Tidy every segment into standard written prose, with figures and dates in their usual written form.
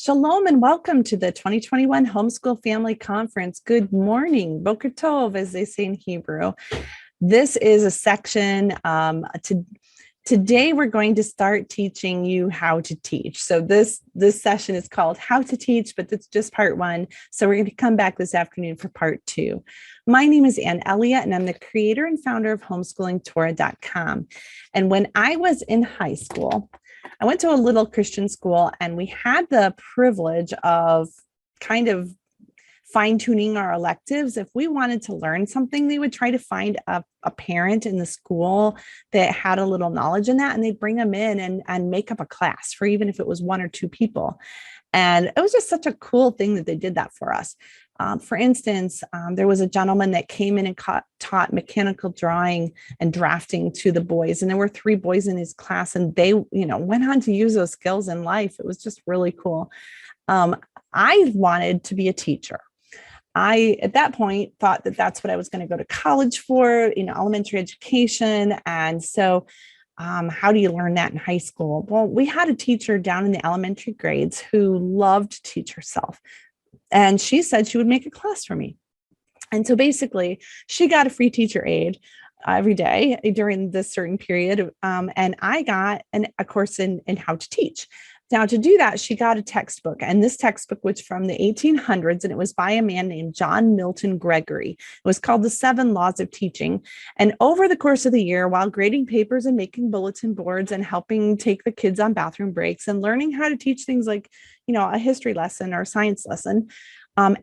Shalom and welcome to the 2021 Homeschool Family Conference. Good morning, Boker Tov, as they say in Hebrew. This is a section. Today we're going to start teaching you how to teach. So this session is called How to Teach, but it's just part one. So we're going to come back this afternoon for part two. My name is Ann Elliott, and I'm the creator and founder of HomeschoolingTorah.com. And when I was in high school, I went to a little Christian school, and we had the privilege of kind of fine-tuning our electives. If we wanted to learn something, they would try to find a parent in the school that had a little knowledge in that, and they'd bring them in and make up a class for even if it was one or two people. And it was just such a cool thing that they did that for us. For instance, there was a gentleman that came in and taught mechanical drawing and drafting to the boys. And there were 3 boys in his class, and they, went on to use those skills in life. It was just really cool. I wanted to be a teacher. I, at that point, thought that that's what I was going to go to college for, elementary education. And so how do you learn that in high school? Well, we had a teacher down in the elementary grades who loved to teach herself. And she said she would make a class for me. And so basically, she got a free teacher aid every day during this certain period. And I got a course in how to teach. Now, to do that, she got a textbook, and this textbook was from the 1800s, and it was by a man named Milton Gregory. It was called The 7 Laws of Teaching. And over the course of the year, while grading papers and making bulletin boards and helping take the kids on bathroom breaks and learning how to teach things like, a history lesson or a science lesson,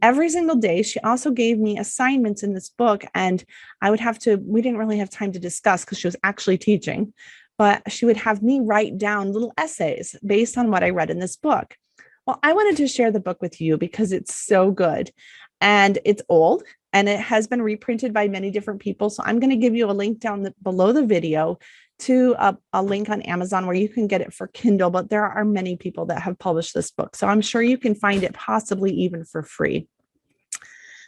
every single day, she also gave me assignments in this book, and we didn't really have time to discuss because she was actually teaching. But she would have me write down little essays based on what I read in this book. Well, I wanted to share the book with you because it's so good, and it's old, and it has been reprinted by many different people. So I'm going to give you a link down below the video to a link on Amazon where you can get it for Kindle, but there are many people that have published this book. So I'm sure you can find it possibly even for free.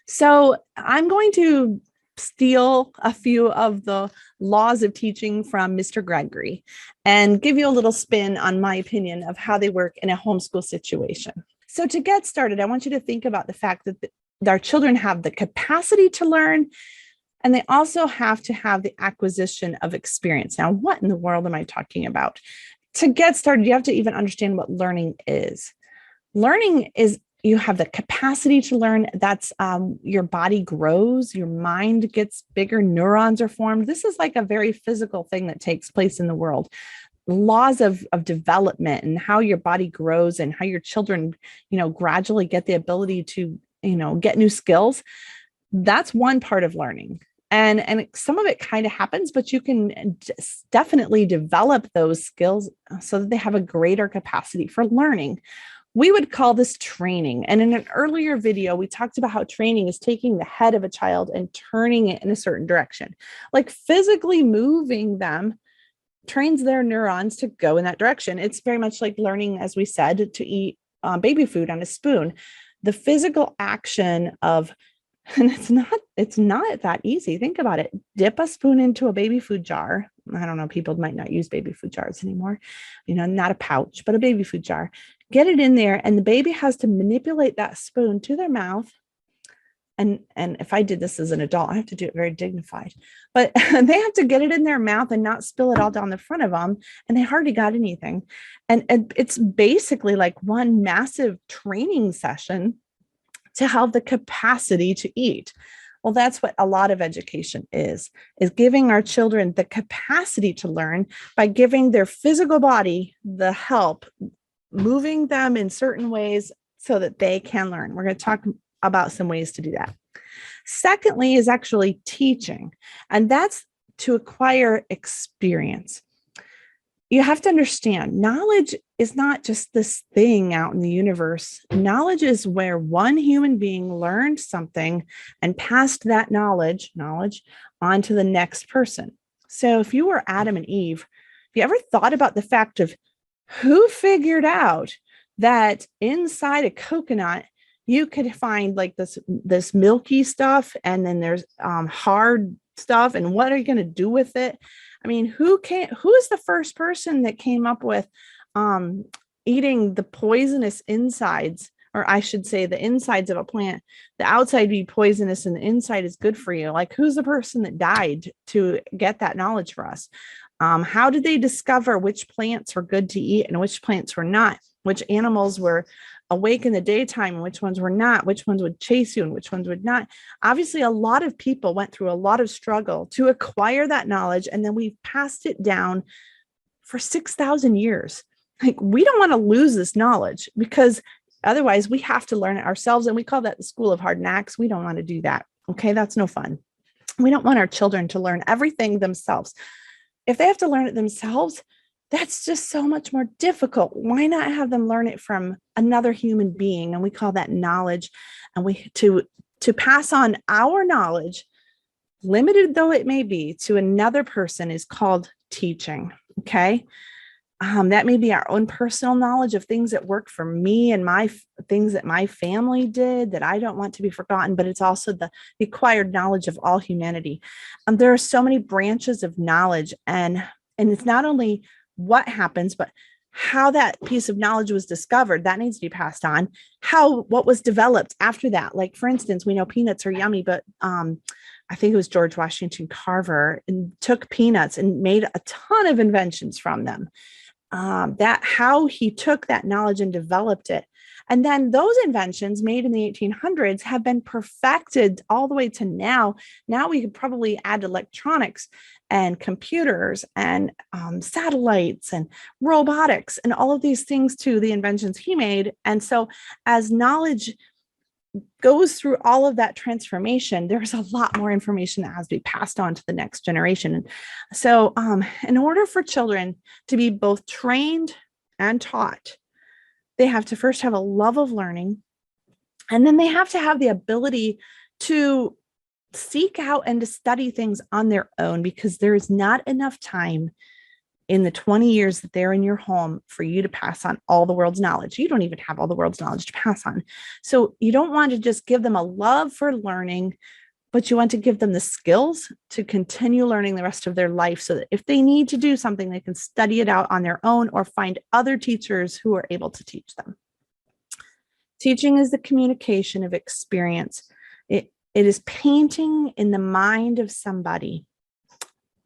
So I'm going to steal a few of the laws of teaching from Mr. Gregory and give you a little spin on my opinion of how they work in a homeschool situation. So to get started, I want you to think about the fact that our children have the capacity to learn, and they also have to have the acquisition of experience. Now, what in the world am I talking about? To get started, you have to even understand what learning is. Learning is you have the capacity to learn. That's your body grows, your mind gets bigger, neurons are formed. This is like a very physical thing that takes place in the world. Laws of development and how your body grows and how your children, gradually get the ability to, get new skills. That's one part of learning. And some of it kind of happens, but you can definitely develop those skills so that they have a greater capacity for learning. We would call this training. And in an earlier video, we talked about how training is taking the head of a child and turning it in a certain direction. Like physically moving them trains their neurons to go in that direction. It's very much like learning, as we said, to eat baby food on a spoon. The physical action of, and it's not that easy. Think about it. Dip a spoon into a baby food jar. I don't know, people might not use baby food jars anymore, not a pouch, but a baby food jar. Get it in there, and the baby has to manipulate that spoon to their mouth. And if I did this as an adult, I have to do it very dignified, but they have to get it in their mouth and not spill it all down the front of them. And they hardly got anything. And it's basically like one massive training session to have the capacity to eat. Well, that's what a lot of education is giving our children the capacity to learn by giving their physical body the help, moving them in certain ways so that they can learn. We're going to talk about some ways to do that. Secondly is actually teaching, and that's to acquire experience. You have to understand, knowledge is not just this thing out in the universe. Knowledge is where one human being learned something and passed that knowledge on to the next person. So if you were Adam and Eve, have you ever thought about the fact of who figured out that inside a coconut, you could find like this milky stuff, and then there's hard stuff, and what are you going to do with it? I mean, who is the first person that came up with eating the poisonous insides, or I should say the insides of a plant, the outside be poisonous and the inside is good for you. Like, who's the person that died to get that knowledge for us? How did they discover which plants were good to eat and which plants were not? Which animals were awake in the daytime and which ones were not? Which ones would chase you and which ones would not? Obviously, a lot of people went through a lot of struggle to acquire that knowledge, and then we've passed it down for 6,000 years. Like, we don't want to lose this knowledge, because otherwise we have to learn it ourselves. And we call that the school of hard knocks. We don't want to do that. Okay. That's no fun. We don't want our children to learn everything themselves. If they have to learn it themselves, that's just so much more difficult. Why not have them learn it from another human being? And we call that knowledge. And we to pass on our knowledge, limited though it may be, to another person is called teaching. Okay. That may be our own personal knowledge of things that work for me and my things that my family did that I don't want to be forgotten, but it's also the acquired knowledge of all humanity. There are so many branches of knowledge, and it's not only what happens, but how that piece of knowledge was discovered. That needs to be passed on. What was developed after that. Like, for instance, we know peanuts are yummy, but I think it was George Washington Carver and took peanuts and made a ton of inventions from them. That how he took that knowledge and developed it. And then those inventions made in the 1800s have been perfected all the way to now. Now we could probably add electronics and computers and satellites and robotics and all of these things to the inventions he made. And so as knowledge goes through all of that transformation, there's a lot more information that has to be passed on to the next generation. And so in order for children to be both trained and taught, they have to first have a love of learning, and then they have to have the ability to seek out and to study things on their own, because there is not enough time in the 20 years that they're in your home for you to pass on all the world's knowledge. You don't even have all the world's knowledge to pass on. So you don't want to just give them a love for learning, but you want to give them the skills to continue learning the rest of their life, so that if they need to do something, they can study it out on their own or find other teachers who are able to teach them. Teaching is the communication of experience. It is painting in the mind of somebody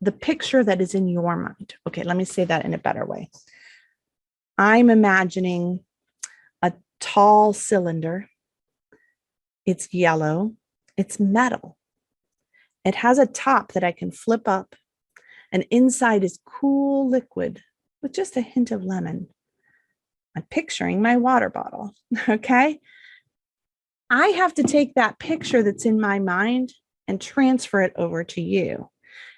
the picture that is in your mind. Okay, let me say that in a better way. I'm imagining a tall cylinder. It's yellow. It's metal. It has a top that I can flip up, and inside is cool liquid with just a hint of lemon. I'm picturing my water bottle. Okay. I have to take that picture that's in my mind and transfer it over to you.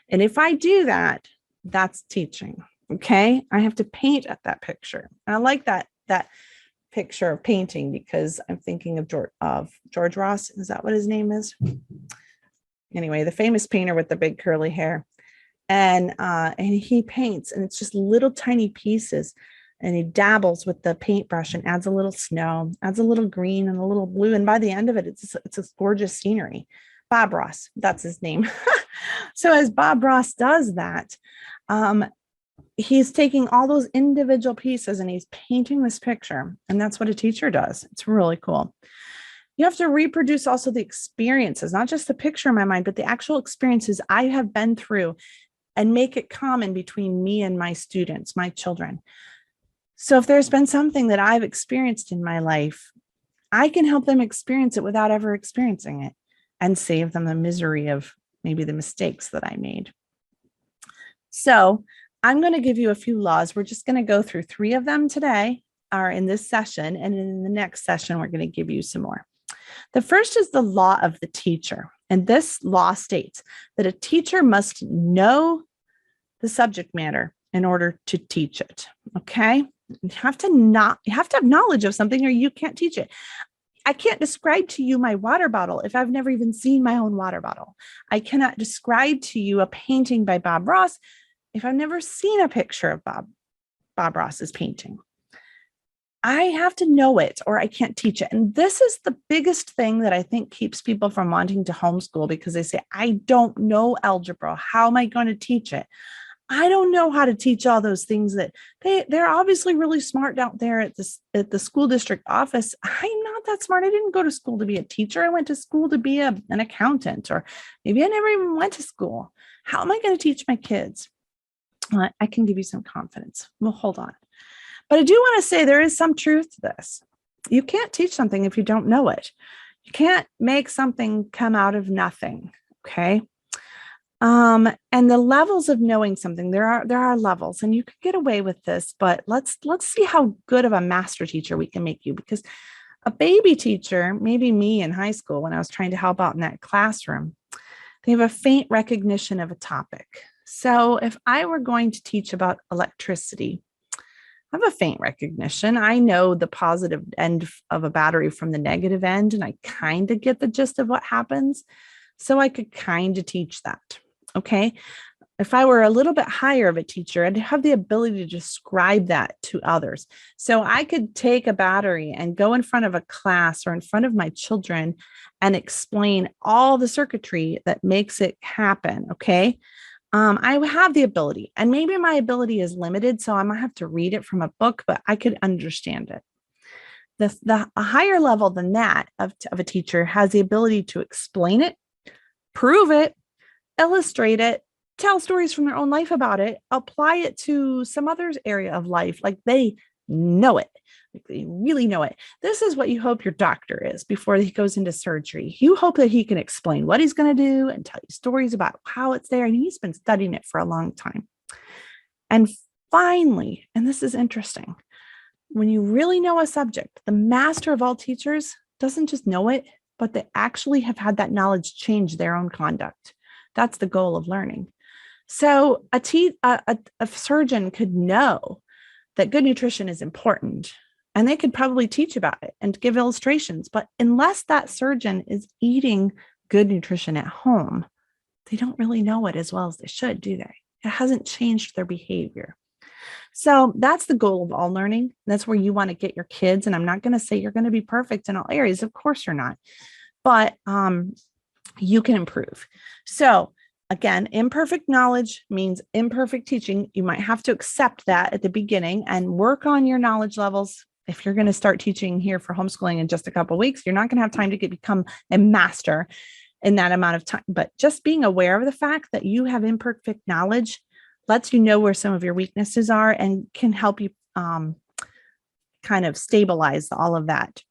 And if I do that, that's teaching. Okay. I have to paint at that picture. And I like that picture of painting, because I'm thinking of George Ross. Is that what his name is? Anyway, the famous painter with the big curly hair. And he paints, and it's just little tiny pieces. And he dabbles with the paintbrush and adds a little snow, adds a little green and a little blue. And by the end of it, it's a gorgeous scenery. Bob Ross, that's his name. So as Bob Ross does that, he's taking all those individual pieces and he's painting this picture. And that's what a teacher does. It's really cool. You have to reproduce also the experiences, not just the picture in my mind, but the actual experiences I have been through, and make it common between me and my students, my children. So if there's been something that I've experienced in my life, I can help them experience it without ever experiencing it, and save them the misery of maybe the mistakes that I made. So I'm going to give you a few laws. We're just going to go through 3 of them today, or in this session. And in the next session, we're going to give you some more. The first is the law of the teacher. And this law states that a teacher must know the subject matter in order to teach it. Okay. You have to have knowledge of something, or you can't teach it. I can't describe to you my water bottle if I've never even seen my own water bottle. I cannot describe to you a painting by Bob Ross if I've never seen a picture of Bob Ross's painting. I have to know it, or I can't teach it. And this is the biggest thing that I think keeps people from wanting to homeschool, because they say, I don't know algebra. How am I going to teach it? I don't know how to teach all those things that they're obviously really smart out there at the school district office. I'm not that smart. I didn't go to school to be a teacher. I went to school to be an accountant, or maybe I never even went to school. How am I going to teach my kids? I can give you some confidence. Well, hold on. But I do want to say there is some truth to this. You can't teach something if you don't know it. You can't make something come out of nothing. Okay. And the levels of knowing something, there are levels, and you could get away with this, but let's see how good of a master teacher we can make you, because a baby teacher, maybe me in high school when I was trying to help out in that classroom, they have a faint recognition of a topic. So if I were going to teach about electricity, I have a faint recognition. I know the positive end of a battery from the negative end, and I kind of get the gist of what happens. So I could kind of teach that. Okay. If I were a little bit higher of a teacher, I'd have the ability to describe that to others. So I could take a battery and go in front of a class or in front of my children and explain all the circuitry that makes it happen. Okay. I have the ability, and maybe my ability is limited, so I might have to read it from a book, but I could understand it. A higher level than that of a teacher has the ability to explain it, prove it, illustrate it, tell stories from their own life about it, apply it to some other area of life. Like they know it, like they really know it. This is what you hope your doctor is before he goes into surgery. You hope that he can explain what he's going to do and tell you stories about how it's there. And he's been studying it for a long time. And finally, and this is interesting, when you really know a subject, the master of all teachers doesn't just know it, but they actually have had that knowledge change their own conduct. That's the goal of learning. So a surgeon could know that good nutrition is important, and they could probably teach about it and give illustrations. But unless that surgeon is eating good nutrition at home, they don't really know it as well as they should, do they? It hasn't changed their behavior. So that's the goal of all learning. That's where you want to get your kids. And I'm not going to say you're going to be perfect in all areas. Of course you're not. But you can improve. So again, imperfect knowledge means imperfect teaching. You might have to accept that at the beginning and work on your knowledge levels. If you're going to start teaching here for homeschooling in just a couple of weeks, you're not going to have time to become a master in that amount of time. But just being aware of the fact that you have imperfect knowledge lets you know where some of your weaknesses are and can help you kind of stabilize all of that.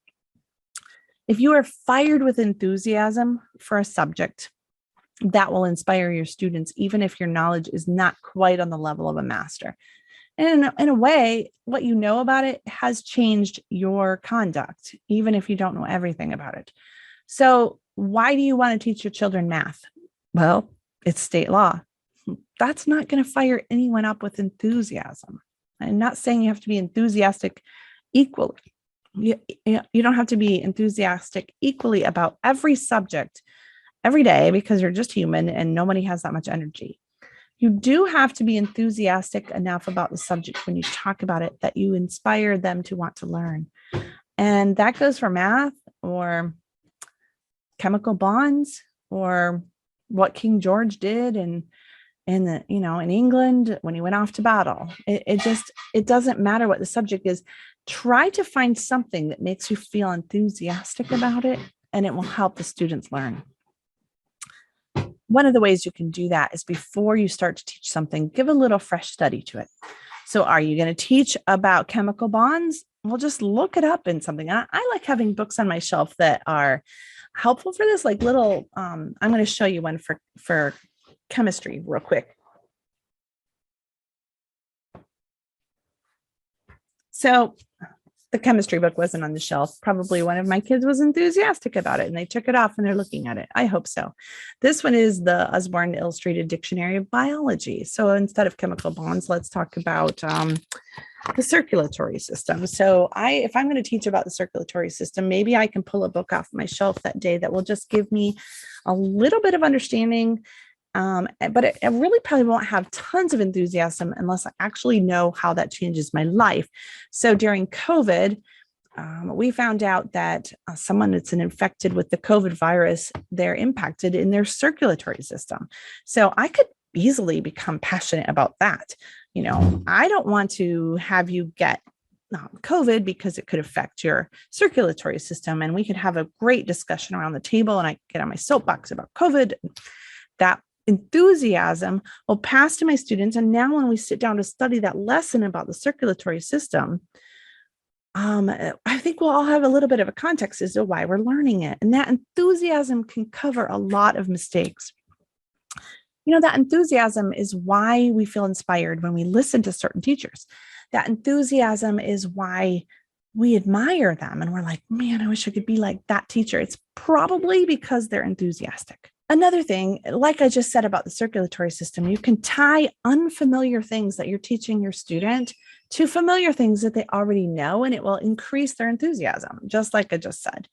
If you are fired with enthusiasm for a subject, that will inspire your students, even if your knowledge is not quite on the level of a master. And in a way, what you know about it has changed your conduct, even if you don't know everything about it. So why do you want to teach your children math? Well, it's state law. That's not going to fire anyone up with enthusiasm. I'm not saying you have to be enthusiastic equally. You don't have to be enthusiastic equally about every subject every day, because you're just human and nobody has that much energy. You do have to be enthusiastic enough about the subject when you talk about it that you inspire them to want to learn. And that goes for math or chemical bonds or what King George did in England when he went off to battle. It doesn't matter what the subject is. Try to find something that makes you feel enthusiastic about it, and it will help the students learn. One of the ways you can do that is before you start to teach something, give a little fresh study to it. So are you going to teach about chemical bonds? Well, just look it up in something. I like having books on my shelf that are helpful for this, like little, I'm going to show you one for chemistry real quick. So the chemistry book wasn't on the shelf. Probably one of my kids was enthusiastic about it and they took it off and they're looking at it. I hope so. This one is the Usborne Illustrated Dictionary of Biology. So instead of chemical bonds, let's talk about the circulatory system. So if I'm going to teach about the circulatory system, maybe I can pull a book off my shelf that day that will just give me a little bit of understanding. But it really probably won't have tons of enthusiasm unless I actually know how that changes my life. So during COVID, we found out that someone that's infected with the COVID virus, they're impacted in their circulatory system. So I could easily become passionate about that. I don't want to have you get COVID because it could affect your circulatory system. And we could have a great discussion around the table and I get on my soapbox about COVID. That enthusiasm will pass to my students. And now when we sit down to study that lesson about the circulatory system, I think we'll all have a little bit of a context as to why we're learning it. And that enthusiasm can cover a lot of mistakes. That enthusiasm is why we feel inspired when we listen to certain teachers. That enthusiasm is why we admire them and we're like, man, I wish I could be like that teacher. It's probably because they're enthusiastic. Another thing, like I just said about the circulatory system, you can tie unfamiliar things that you're teaching your student to familiar things that they already know, and it will increase their enthusiasm, just like I just said.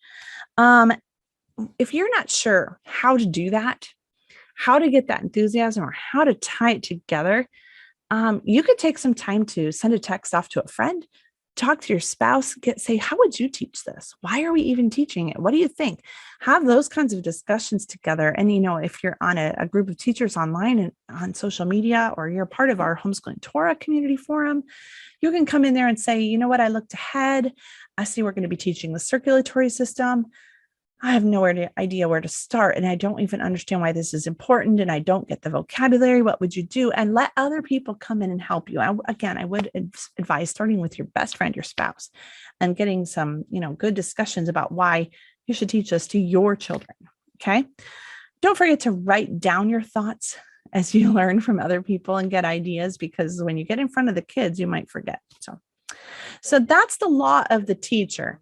If you're not sure how to do that, how to get that enthusiasm or how to tie it together, you could take some time to send a text off to a friend, talk to your spouse, say, how would you teach this? Why are we even teaching it? What do you think? Have those kinds of discussions together. And, if you're on a group of teachers online and on social media, or you're part of our Homeschooling Torah community forum, you can come in there and say, you know what, I looked ahead. I see we're going to be teaching the circulatory system. I have no idea where to start. And I don't even understand why this is important. And I don't get the vocabulary. What would you do? And let other people come in and help you. I would advise starting with your best friend, your spouse, and getting some, good discussions about why you should teach this to your children. Okay. Don't forget to write down your thoughts as you learn from other people and get ideas, because when you get in front of the kids, you might forget. So that's the law of the teacher,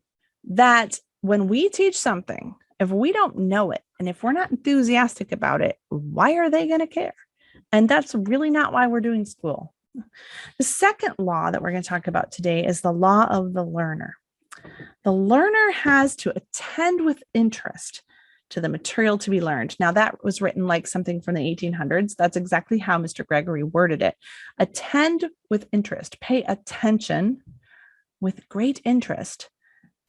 that when we teach something, if we don't know it, and if we're not enthusiastic about it, why are they going to care? And that's really not why we're doing school. The second law that we're going to talk about today is the law of the learner. The learner has to attend with interest to the material to be learned. Now, that was written like something from the 1800s. That's exactly how Mr. Gregory worded it. Attend with interest. Pay attention with great interest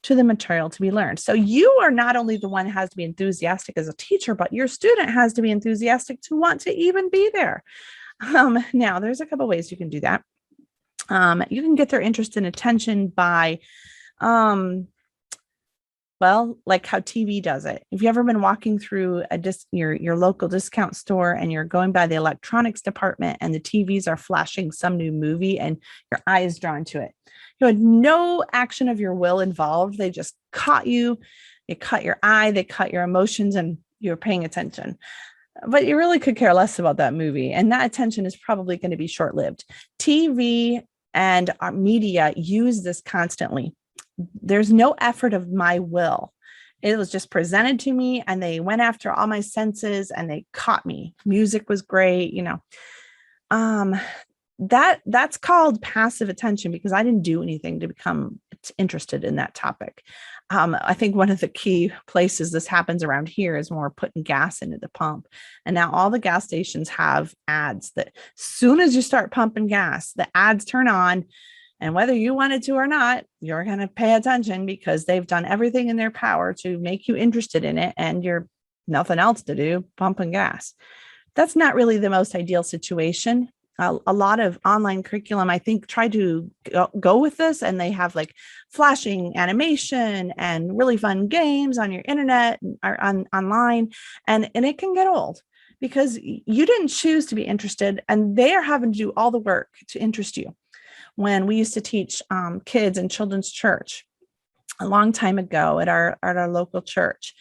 to the material to be learned. So you are not only the one who has to be enthusiastic as a teacher, but your student has to be enthusiastic to want to even be there. Now, there's a couple of ways you can do that. You can get their interest and attention by, like how TV does it. If you've ever been walking through your local discount store and you're going by the electronics department and the TVs are flashing some new movie and your eye is drawn to it, you had no action of your will involved. They just caught you. They caught your eye. They caught your emotions, and you're paying attention. But you really could care less about that movie. And that attention is probably going to be short-lived. TV and our media use this constantly. There's no effort of my will. It was just presented to me and they went after all my senses and they caught me. Music was great, that's called passive attention, because I didn't do anything to become interested in that topic. I think one of the key places this happens around here is when we're putting gas into the pump. And now all the gas stations have ads that as soon as you start pumping gas, the ads turn on. And whether you wanted to or not, you're going to pay attention because they've done everything in their power to make you interested in it. And you're nothing else to do, pumping gas. That's not really the most ideal situation. A lot of online curriculum, I think, try to go with this, and they have like flashing animation and really fun games on your internet or online. And it can get old because you didn't choose to be interested, and they are having to do all the work to interest you. When we used to teach kids in children's church a long time ago at our local church,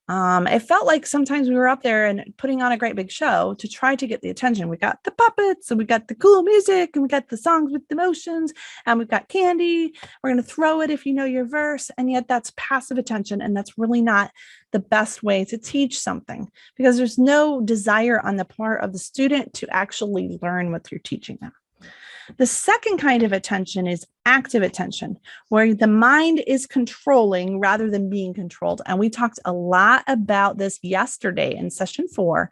it felt like sometimes we were up there and putting on a great big show to try to get the attention. We got the puppets and we got the cool music and we got the songs with emotions and we've got candy. We're going to throw it if you know your verse. And yet that's passive attention. And that's really not the best way to teach something, because there's no desire on the part of the student to actually learn what you're teaching them. The second kind of attention is active attention, where the mind is controlling rather than being controlled. And we talked a lot about this yesterday in session 4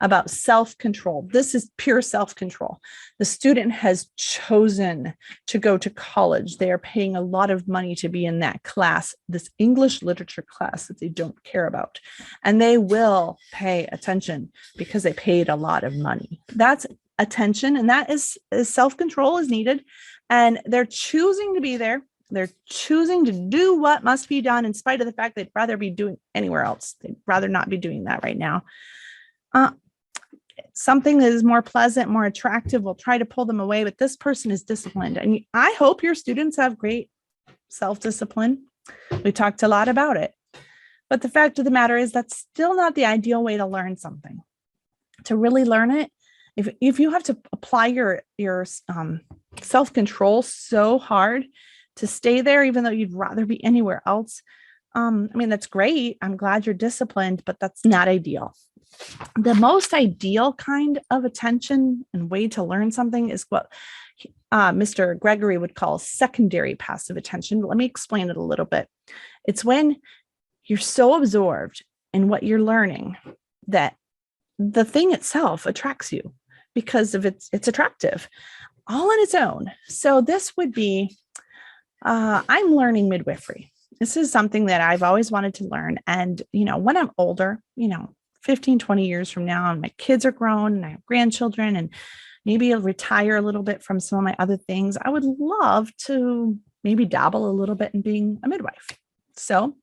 about self-control. This is pure self-control. The student has chosen to go to college. They are paying a lot of money to be in that class, this English literature class that they don't care about. And they will pay attention because they paid a lot of money. That's attention, and that is self-control is needed. And they're choosing to be there. They're choosing to do what must be done in spite of the fact they'd rather be doing anywhere else. They'd rather not be doing that right now. Something that is more pleasant, more attractive will try to pull them away, but this person is disciplined. And I hope your students have great self-discipline. We talked a lot about it. But the fact of the matter is that's still not the ideal way to learn something. To really learn it, if you have to apply your self-control so hard to stay there, even though you'd rather be anywhere else, that's great. I'm glad you're disciplined, but that's not ideal. The most ideal kind of attention and way to learn something is what Mr. Gregory would call secondary passive attention. Let me explain it a little bit. It's when you're so absorbed in what you're learning that the thing itself attracts you because of it's attractive all on its own. So this would be, I'm learning midwifery. This is something that I've always wanted to learn. And, when I'm older, 15, 20 years from now, and my kids are grown and I have grandchildren, and maybe I'll retire a little bit from some of my other things, I would love to maybe dabble a little bit in being a midwife. So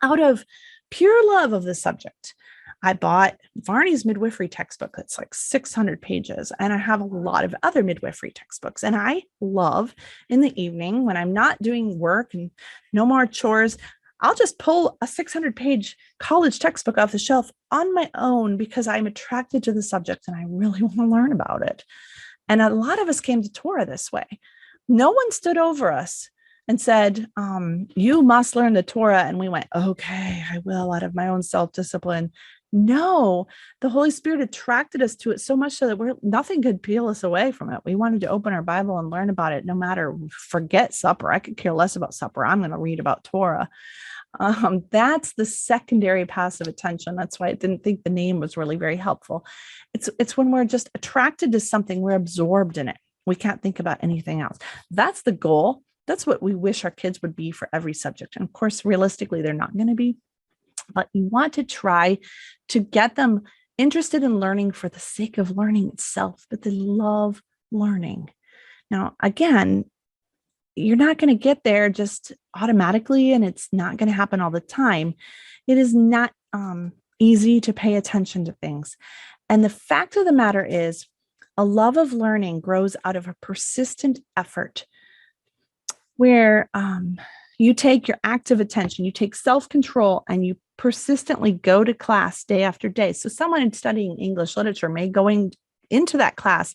out of pure love of the subject, I bought Varney's midwifery textbook. That's like 600 pages. And I have a lot of other midwifery textbooks. And I love in the evening when I'm not doing work and no more chores, I'll just pull a 600-page college textbook off the shelf on my own because I'm attracted to the subject and I really want to learn about it. And a lot of us came to Torah this way. No one stood over us and said, you must learn the Torah. And we went, okay, I will, out of my own self-discipline. No, the Holy Spirit attracted us to it so much so that nothing could peel us away from it. We wanted to open our Bible and learn about it, no matter, forget supper. I could care less about supper. I'm going to read about Torah. That's the secondary passive attention. That's why I didn't think the name was really very helpful. It's when we're just attracted to something, we're absorbed in it. We can't think about anything else. That's the goal. That's what we wish our kids would be for every subject. And of course, realistically, they're not going to be. But you want to try to get them interested in learning for the sake of learning itself, but they love learning. Now, again, you're not going to get there just automatically, and it's not going to happen all the time. It is not easy to pay attention to things. And the fact of the matter is, a love of learning grows out of a persistent effort where you take your active attention, you take self-control, and you persistently go to class day after day. So someone studying English literature may going into that class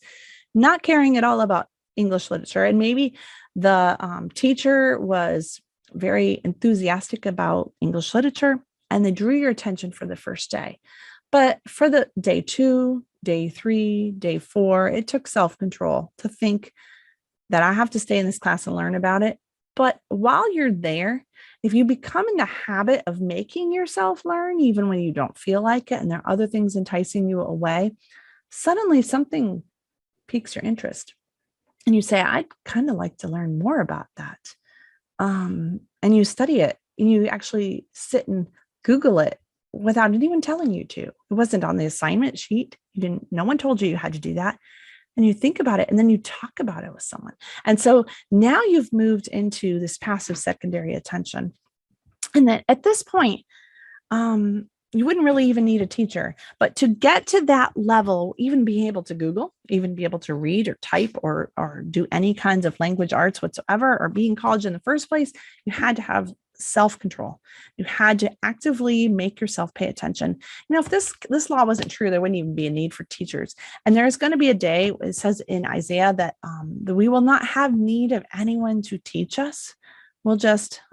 not caring at all about English literature. And maybe the teacher was very enthusiastic about English literature and they drew your attention for the first day. But for the day 2, day 3, day 4, it took self-control to think that I have to stay in this class and learn about it. But while you're there, if you become in the habit of making yourself learn, even when you don't feel like it, and there are other things enticing you away, suddenly something piques your interest. And you say, I'd kind of like to learn more about that. And you study it, and you actually sit and Google it without anyone telling you to. It wasn't on the assignment sheet. No one told you had to do that. And you think about it, and then you talk about it with someone. And so now you've moved into this passive secondary attention. And then at this point, you wouldn't really even need a teacher. But to get to that level, even being able to Google, even be able to read or type or do any kinds of language arts whatsoever, or be in college in the first place, you had to have self-control. You had to actively make yourself pay attention. If this law wasn't true, there wouldn't even be a need for teachers. And there's going to be a day, it says in Isaiah, that we will not have need of anyone to teach us.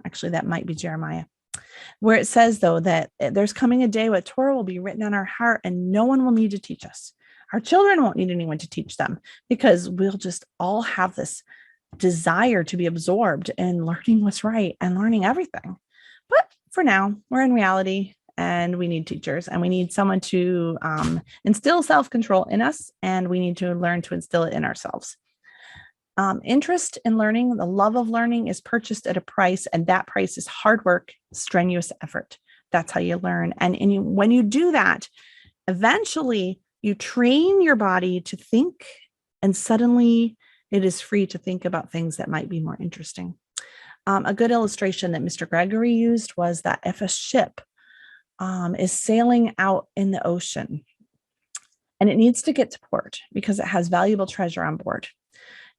Actually, that might be Jeremiah, where it says, though, that there's coming a day where Torah will be written on our heart and no one will need to teach us. Our children won't need anyone to teach them because we'll just all have this desire to be absorbed in learning what's right and learning everything. But for now, we're in reality and we need teachers, and we need someone to instill self-control in us, and we need to learn to instill it in ourselves. Interest in learning, the love of learning, is purchased at a price, and that price is hard work, strenuous effort. That's how you learn. And when you do that, eventually you train your body to think, and suddenly it is free to think about things that might be more interesting. A good illustration that Mr. Gregory used was that if a ship is sailing out in the ocean and it needs to get to port because it has valuable treasure on board,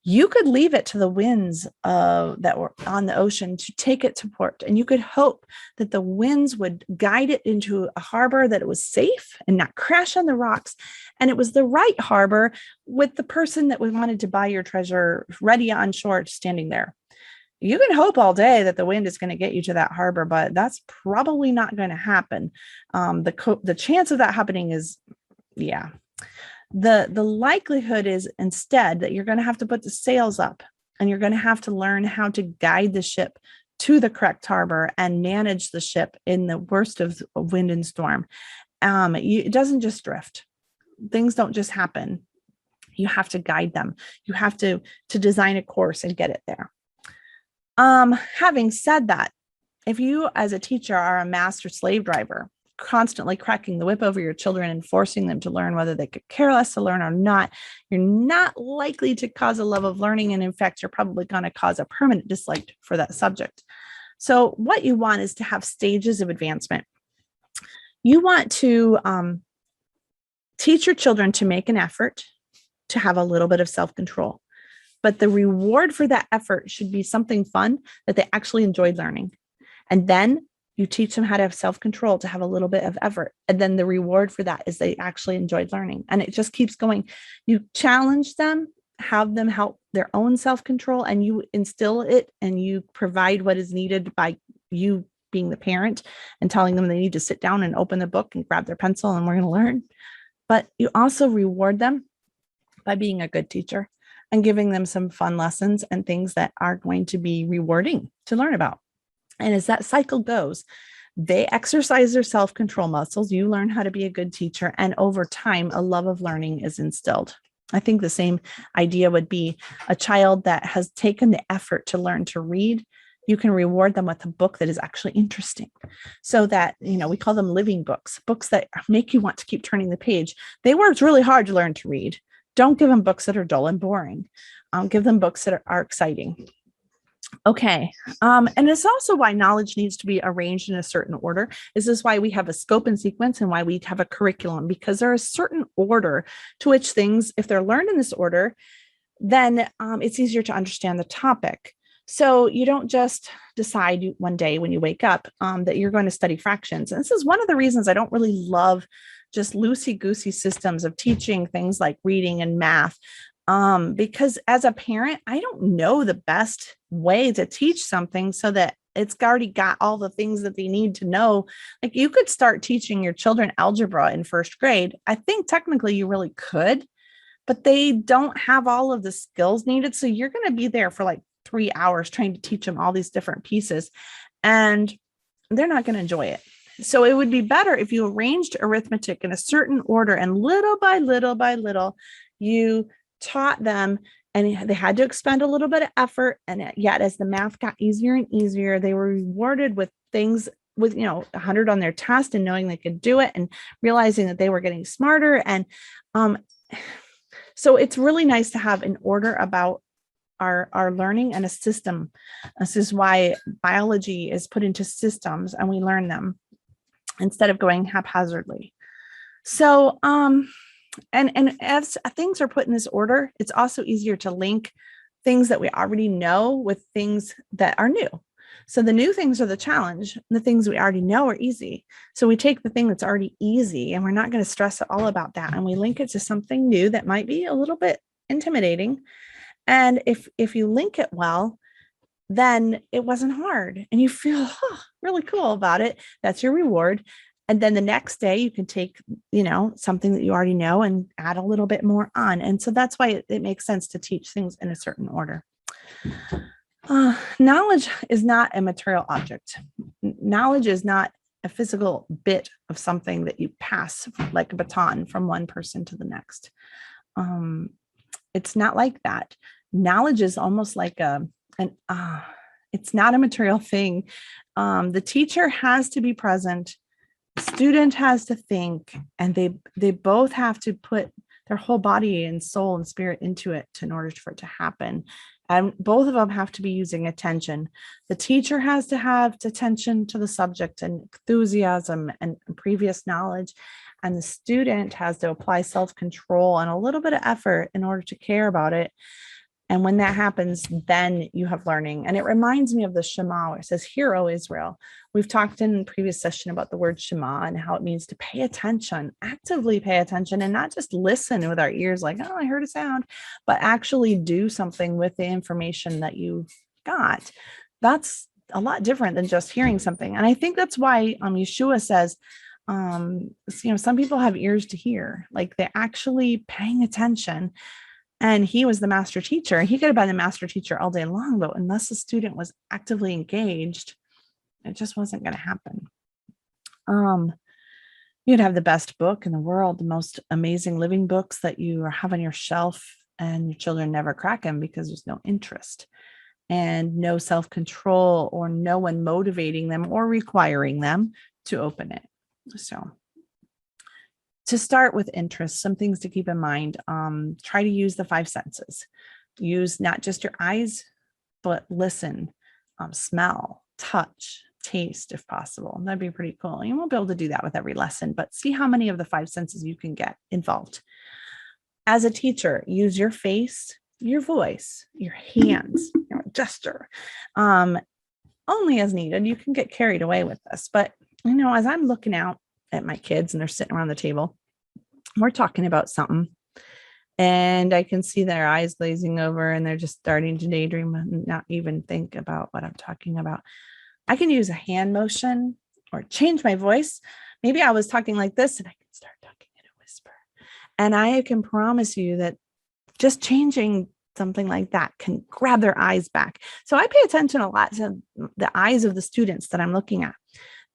you could leave it to the winds that were on the ocean to take it to port. And you could hope that the winds would guide it into a harbor that it was safe and not crash on the rocks. And it was the right harbor with the person that wanted to buy your treasure ready on shore standing there. You can hope all day that the wind is going to get you to that harbor, but that's probably not going to happen. The chance of that happening is, yeah. The likelihood is instead that you're going to have to put the sails up, and you're going to have to learn how to guide the ship to the correct harbor and manage the ship in the worst of wind and storm. It doesn't just drift. Things don't just happen. You have to guide them. You have to design a course and get it there. Having said that, if you as a teacher are a master slave driver, constantly cracking the whip over your children and forcing them to learn whether they could care less to learn or not, you're not likely to cause a love of learning. And in fact, you're probably going to cause a permanent dislike for that subject. So what you want is to have stages of advancement. You want to teach your children to make an effort to have a little bit of self-control. But the reward for that effort should be something fun that they actually enjoyed learning. And then you teach them how to have self-control, to have a little bit of effort. And then the reward for that is they actually enjoyed learning. And it just keeps going. You challenge them, have them help their own self-control, and you instill it, and you provide what is needed by you being the parent and telling them they need to sit down and open the book and grab their pencil and we're going to learn. But you also reward them by being a good teacher and giving them some fun lessons and things that are going to be rewarding to learn about. And as that cycle goes, they exercise their self-control muscles. You learn how to be a good teacher. And over time, a love of learning is instilled. I think the same idea would be a child that has taken the effort to learn to read. You can reward them with a book that is actually interesting, so that, we call them living books, books that make you want to keep turning the page. They worked really hard to learn to read. Don't give them books that are dull and boring. Give them books that are exciting. Okay. And it's also why knowledge needs to be arranged in a certain order. This is why we have a scope and sequence, and why we have a curriculum, because there is a certain order to which things, if they're learned in this order, then it's easier to understand the topic. So you don't just decide one day when you wake up that you're going to study fractions. And this is one of the reasons I don't really love just loosey-goosey systems of teaching things like reading and math. Because as a parent, I don't know the best way to teach something so that it's already got all the things that they need to know. Like, you could start teaching your children algebra in first grade. I think technically you really could, but they don't have all of the skills needed. So you're going to be there for like 3 hours trying to teach them all these different pieces, and they're not going to enjoy it. So it would be better if you arranged arithmetic in a certain order, and little by little by little, you taught them, and they had to expend a little bit of effort. And yet, as the math got easier and easier, they were rewarded with things with, 100 on their test, and knowing they could do it, and realizing that they were getting smarter. And so it's really nice to have an order about our learning and a system. This is why biology is put into systems, and we learn them instead of going haphazardly. So, and as things are put in this order, it's also easier to link things that we already know with things that are new. So the new things are the challenge. The things we already know are easy. So we take the thing that's already easy, and we're not going to stress at all about that, and we link it to something new that might be a little bit intimidating. And if you link it well, then it wasn't hard, and you feel really cool about it. That's your reward. And then the next day you can take, something that you already know and add a little bit more on. And so that's why it makes sense to teach things in a certain order. Knowledge is not a material object. Knowledge is not a physical bit of something that you pass like a baton from one person to the next. It's not like that. Knowledge is almost like it's not a material thing. The teacher has to be present. The student has to think, and they both have to put their whole body and soul and spirit into it in order for it to happen. And both of them have to be using attention. The teacher has to have attention to the subject and enthusiasm and previous knowledge. And the student has to apply self-control and a little bit of effort in order to care about it. And when that happens, then you have learning. And it reminds me of the Shema, where it says, "Hear, O Israel." We've talked in previous session about the word Shema and how it means to pay attention, actively pay attention, and not just listen with our ears like, oh, I heard a sound, but actually do something with the information that you got. That's a lot different than just hearing something. And I think that's why Yeshua says, some people have ears to hear, like they're actually paying attention. And he was the master teacher. He could have been the master teacher all day long, but unless the student was actively engaged, it just wasn't going to happen. You'd have the best book in the world, the most amazing living books that you have on your shelf, and your children never crack them because there's no interest and no self-control, or no one motivating them or requiring them to open it. So to start with interest, some things to keep in mind. Try to use the 5 senses. Use not just your eyes, but listen, smell, touch, taste, if possible. That'd be pretty cool. You won't be able to do that with every lesson, but see how many of the 5 senses you can get involved. As a teacher, use your face, your voice, your hands, your gesture, only as needed. You can get carried away with this, but as I'm looking out at my kids and they're sitting around the table, we're talking about something, and I can see their eyes glazing over and they're just starting to daydream and not even think about what I'm talking about. I can use a hand motion or change my voice. Maybe I was talking like this and I can start talking in a whisper. And I can promise you that just changing something like that can grab their eyes back. So I pay attention a lot to the eyes of the students that I'm looking at.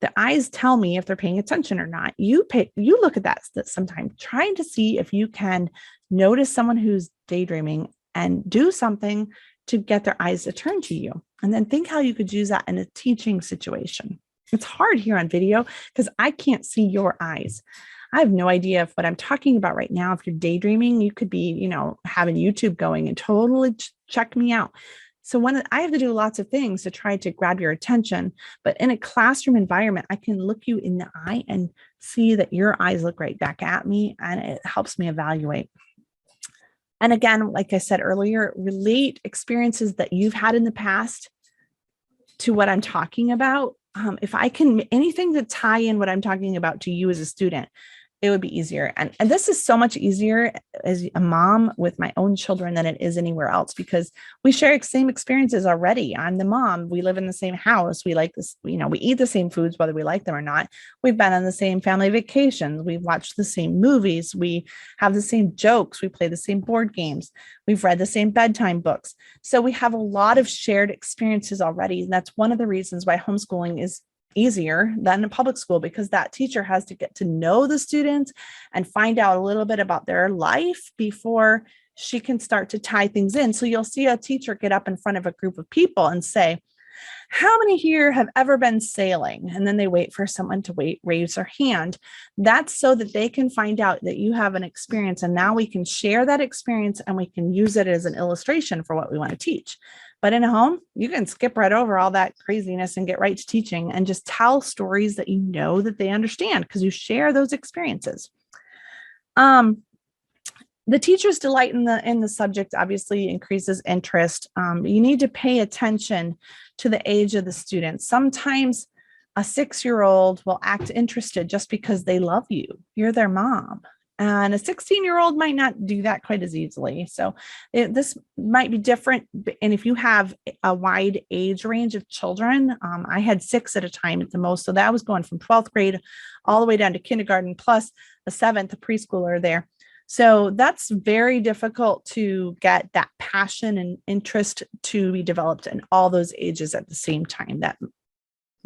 The eyes tell me if they're paying attention or not. You look at that sometime, trying to see if you can notice someone who's daydreaming and do something to get their eyes to turn to you. And then think how you could use that in a teaching situation. It's hard here on video because I can't see your eyes. I have no idea if what I'm talking about right now, if you're daydreaming, you could be, having YouTube going and totally check me out. So when I have to do lots of things to try to grab your attention, but in a classroom environment, I can look you in the eye and see that your eyes look right back at me, and it helps me evaluate. And again, like I said earlier, relate experiences that you've had in the past to what I'm talking about. If I can, anything to tie in what I'm talking about to you as a student, it would be easier. And this is so much easier as a mom with my own children than it is anywhere else, because we share the same experiences already. I'm the mom. We live in the same house. We like this, we eat the same foods, whether we like them or not. We've been on the same family vacations. We've watched the same movies. We have the same jokes. We play the same board games. We've read the same bedtime books. So we have a lot of shared experiences already. And that's one of the reasons why homeschooling is easier than a public school, because that teacher has to get to know the students and find out a little bit about their life before she can start to tie things in. So you'll see a teacher get up in front of a group of people and say, how many here have ever been sailing? And then they wait for someone to raise their hand. That's so that they can find out that you have an experience, and now we can share that experience and we can use it as an illustration for what we want to teach. But in a home, you can skip right over all that craziness and get right to teaching and just tell stories that you know that they understand because you share those experiences. The teacher's delight in the subject obviously increases interest. You need to pay attention to the age of the student. Sometimes a 6-year-old will act interested just because they love you. You're their mom. And a 16-year-old might not do that quite as easily. So this might be different. And if you have a wide age range of children, I had 6 at a time at the most. So that was going from 12th grade all the way down to kindergarten, plus a 7th, a preschooler there. So that's very difficult to get that passion and interest to be developed in all those ages at the same time. That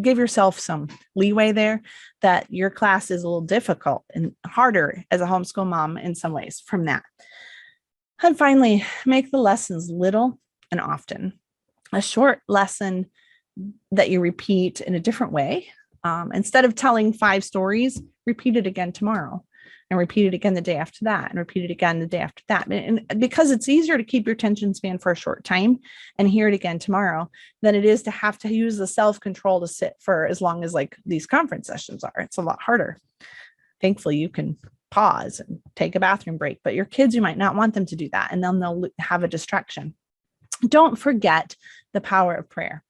give yourself some leeway there, that your class is a little difficult and harder as a homeschool mom in some ways from that. And finally, make the lessons little and often. A short lesson that you repeat in a different way. Instead of telling 5 stories, repeat it again tomorrow, and repeat it again the day after that, and repeat it again the day after that. And because it's easier to keep your attention span for a short time and hear it again tomorrow than it is to have to use the self-control to sit for as long as like these conference sessions are. It's a lot harder. Thankfully, you can pause and take a bathroom break, but your kids, you might not want them to do that, and then they'll have a distraction. Don't forget the power of prayer.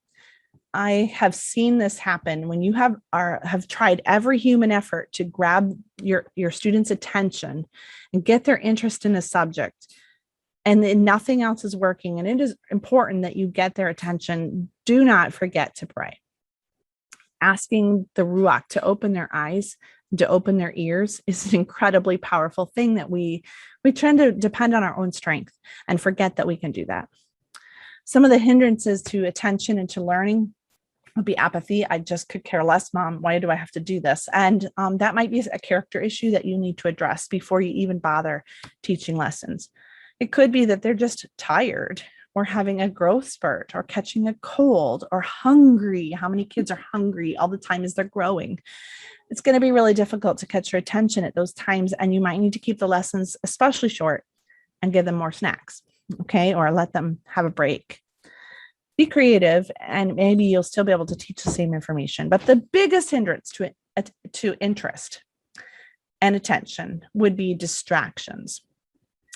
I have seen this happen when you have tried every human effort to grab your students' attention and get their interest in a subject, and then nothing else is working. And it is important that you get their attention. Do not forget to pray. Asking the Ruach to open their eyes, to open their ears, is an incredibly powerful thing that we tend to depend on our own strength and forget that we can do that. Some of the hindrances to attention and to learning would be apathy. I just could care less, Mom. Why do I have to do this? And that might be a character issue that you need to address before you even bother teaching lessons. It could be that they're just tired, or having a growth spurt, or catching a cold, or hungry. How many kids are hungry all the time as they're growing? It's going to be really difficult to catch your attention at those times, and you might need to keep the lessons especially short and give them more snacks, okay? Or let them have a break. Be creative, and maybe you'll still be able to teach the same information. But the biggest hindrance to interest and attention would be distractions.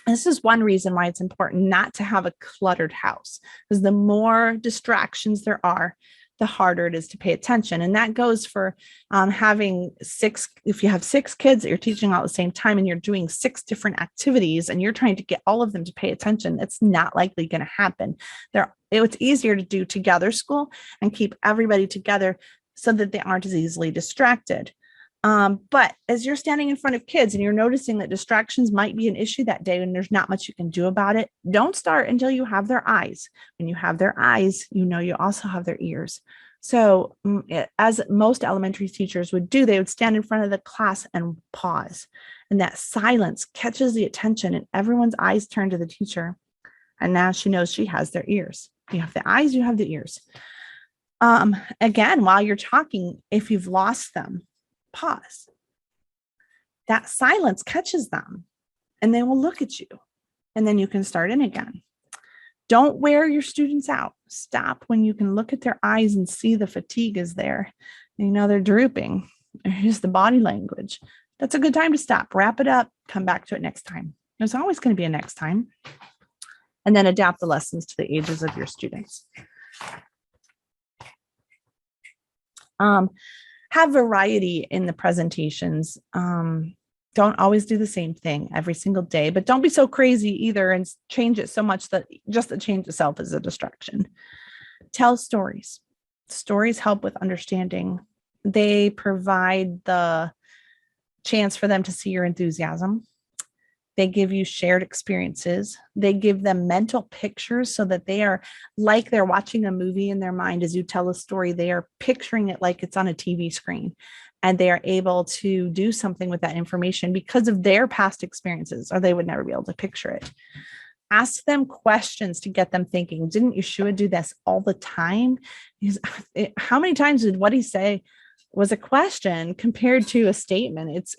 This is one reason why it's important not to have a cluttered house, because the more distractions there are, the harder it is to pay attention. And that goes for having 6, if you have 6 kids that you're teaching all at the same time and you're doing 6 different activities and you're trying to get all of them to pay attention, it's not likely going to happen. It's easier to do together school and keep everybody together so that they aren't as easily distracted. But as you're standing in front of kids and you're noticing that distractions might be an issue that day and there's not much you can do about it, don't start until you have their eyes. When you have their eyes, you also have their ears. So as most elementary teachers would do, they would stand in front of the class and pause. And that silence catches the attention and everyone's eyes turn to the teacher. And now she knows she has their ears. You have the eyes, you have the ears. Again, while you're talking, if you've lost them, pause. That silence catches them and they will look at you, and then you can start in again. Don't wear your students out. Stop when you can look at their eyes and see the fatigue is there. They're drooping. Here's the body language. That's a good time to stop, wrap it up, come back to it next time. There's always going to be a next time. And then adapt the lessons to the ages of your students. Have variety in the presentations. Don't always do the same thing every single day, but don't be so crazy either and change it so much that just the change itself is a distraction. Tell stories. Stories help with understanding. They provide the chance for them to see your enthusiasm. They give you shared experiences. They give them mental pictures so that they are like they're watching a movie in their mind. As you tell a story, they are picturing it like it's on a TV screen, and they are able to do something with that information because of their past experiences, or they would never be able to picture it. Ask them questions to get them thinking. Didn't Yeshua do this all the time? How many times did what he say was a question compared to a statement?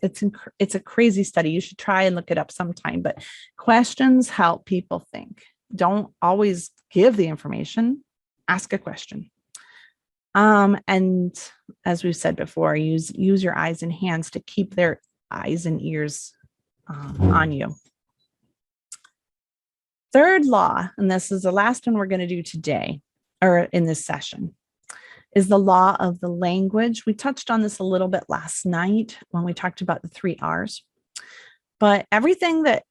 It's a crazy study. You should try and look it up sometime, but questions help people think. Don't always give the information, ask a question. And as we've said before, use your eyes and hands to keep their eyes and ears on you. Third law, and this is the last one we're going to do today, or in this session, is the law of the language. We touched on this a little bit last night when we talked about the 3 R's. But everything that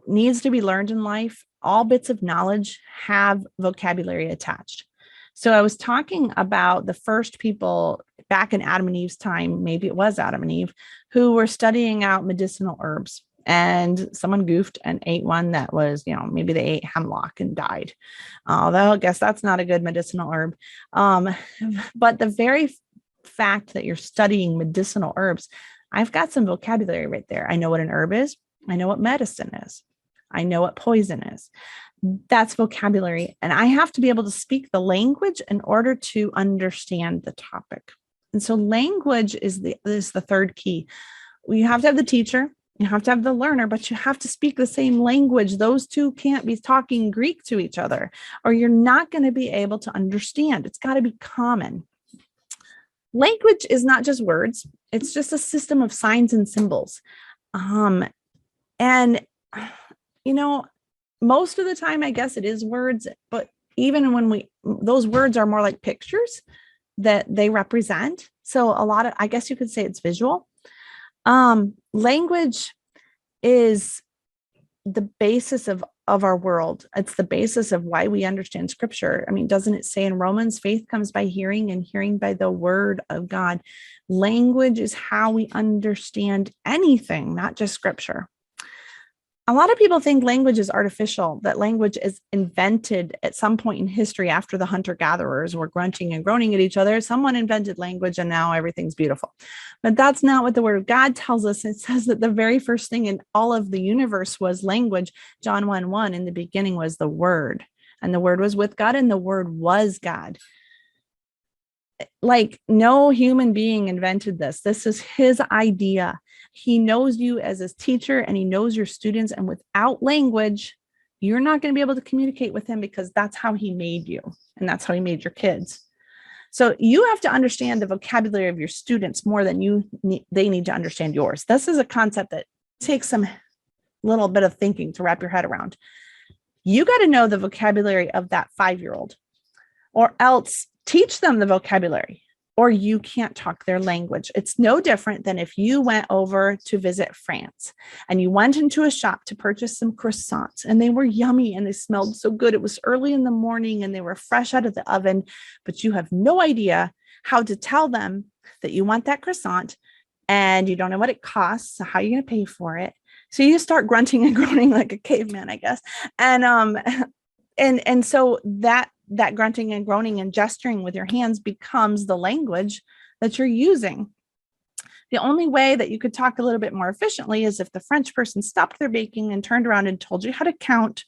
needs to be learned in life, all bits of knowledge have vocabulary attached. So I was talking about the first people back in Adam and Eve's time, maybe it was Adam and Eve, who were studying out medicinal herbs. And someone goofed and ate one that was, maybe they ate hemlock and died. Although I guess that's not a good medicinal herb. But the very fact that you're studying medicinal herbs, I've got some vocabulary right there. I know what an herb is. I know what medicine is. I know what poison is. That's vocabulary. And I have to be able to speak the language in order to understand the topic. And so language is the third key. You have to have the teacher, you have to have the learner, but you have to speak the same language. Those two can't be talking Greek to each other, or you're not going to be able to understand. It's got to be common. Language is not just words. It's just a system of signs and symbols. And, most of the time, I guess it is words, but even when those words are more like pictures that they represent. So I guess you could say it's visual. Language is the basis of our world. It's the basis of why we understand scripture. I mean, doesn't it say in Romans, faith comes by hearing and hearing by the word of God? Language is how we understand anything, not just scripture. A lot of people think language is artificial, that language is invented at some point in history after the hunter-gatherers were grunting and groaning at each other. Someone invented language and now everything's beautiful. But that's not what the word of God tells us. It says that the very first thing in all of the universe was language. John 1:1, in the beginning was the Word, and the Word was with God, and the Word was God. Like, no human being invented this. This is his idea. He knows you as his teacher, and he knows your students. And without language, you're not going to be able to communicate with him, because that's how he made you. And that's how he made your kids. So you have to understand the vocabulary of your students more than they need to understand yours. This is a concept that takes some little bit of thinking to wrap your head around. You got to know the vocabulary of that 5-year-old, or else teach them the vocabulary, or you can't talk their language. It's no different than if you went over to visit France and you went into a shop to purchase some croissants, and they were yummy and they smelled so good. It was early in the morning and they were fresh out of the oven, but you have no idea how to tell them that you want that croissant and you don't know what it costs. So how are you going to pay for it? So you start grunting and groaning like a caveman, I guess. And so that grunting and groaning and gesturing with your hands becomes the language that you're using. The only way that you could talk a little bit more efficiently is if the French person stopped their baking and turned around and told you how to count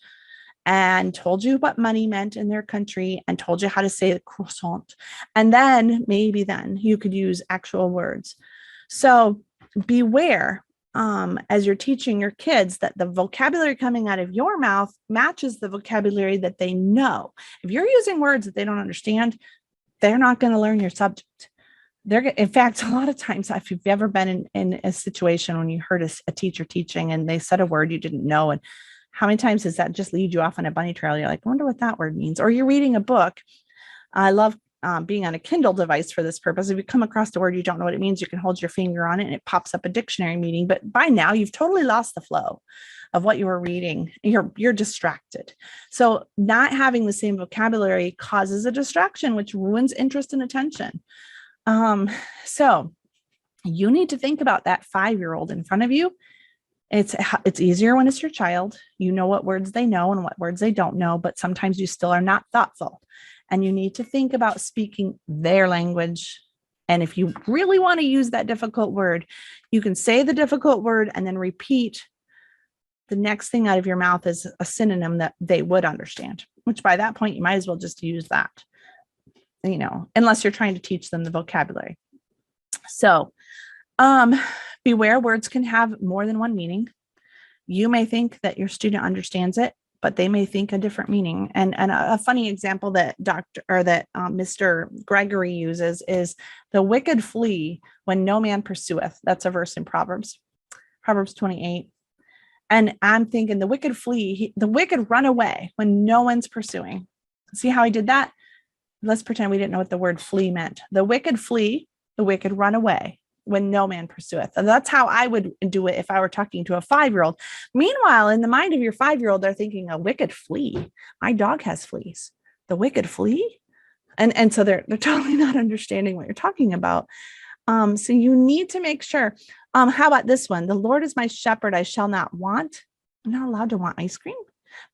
and told you what money meant in their country and told you how to say the croissant. And then maybe then you could use actual words. So beware as you're teaching your kids that the vocabulary coming out of your mouth matches the vocabulary that they know. If you're using words that they don't understand, they're not going to learn your subject. In fact, a lot of times, if you've ever been in a situation when you heard a teacher teaching and they said a word you didn't know, and how many times does that just lead you off on a bunny trail? You're like, I wonder what that word means. Or you're reading a book. I love being on a Kindle device for this purpose. If you come across a word you don't know what it means, you can hold your finger on it and it pops up a dictionary meaning. But by now you've totally lost the flow of what you were reading. You're distracted. So not having the same vocabulary causes a distraction, which ruins interest and attention. So you need to think about that 5-year-old in front of you. It's easier when it's your child. You know what words they know and what words they don't know, but sometimes you still are not thoughtful. And you need to think about speaking their language. And if you really want to use that difficult word, you can say the difficult word and then repeat the next thing out of your mouth is a synonym that they would understand, which by that point, you might as well just use that, unless you're trying to teach them the vocabulary. So beware, words can have more than one meaning. You may think that your student understands it, but they may think a different meaning. And a funny example that Mr. Gregory uses is the wicked flee when no man pursueth. That's a verse in Proverbs 28. And I'm thinking the wicked flee, the wicked run away when no one's pursuing. See how he did that? Let's pretend we didn't know what the word flee meant. The wicked flee, the wicked run away when no man pursueth. And that's how I would do it if I were talking to a 5-year-old. Meanwhile, in the mind of your 5-year-old, they're thinking a wicked flea. My dog has fleas. The wicked flea? And so they're totally not understanding what you're talking about. So you need to make sure. How about this one? The Lord is my shepherd, I shall not want. I'm not allowed to want ice cream.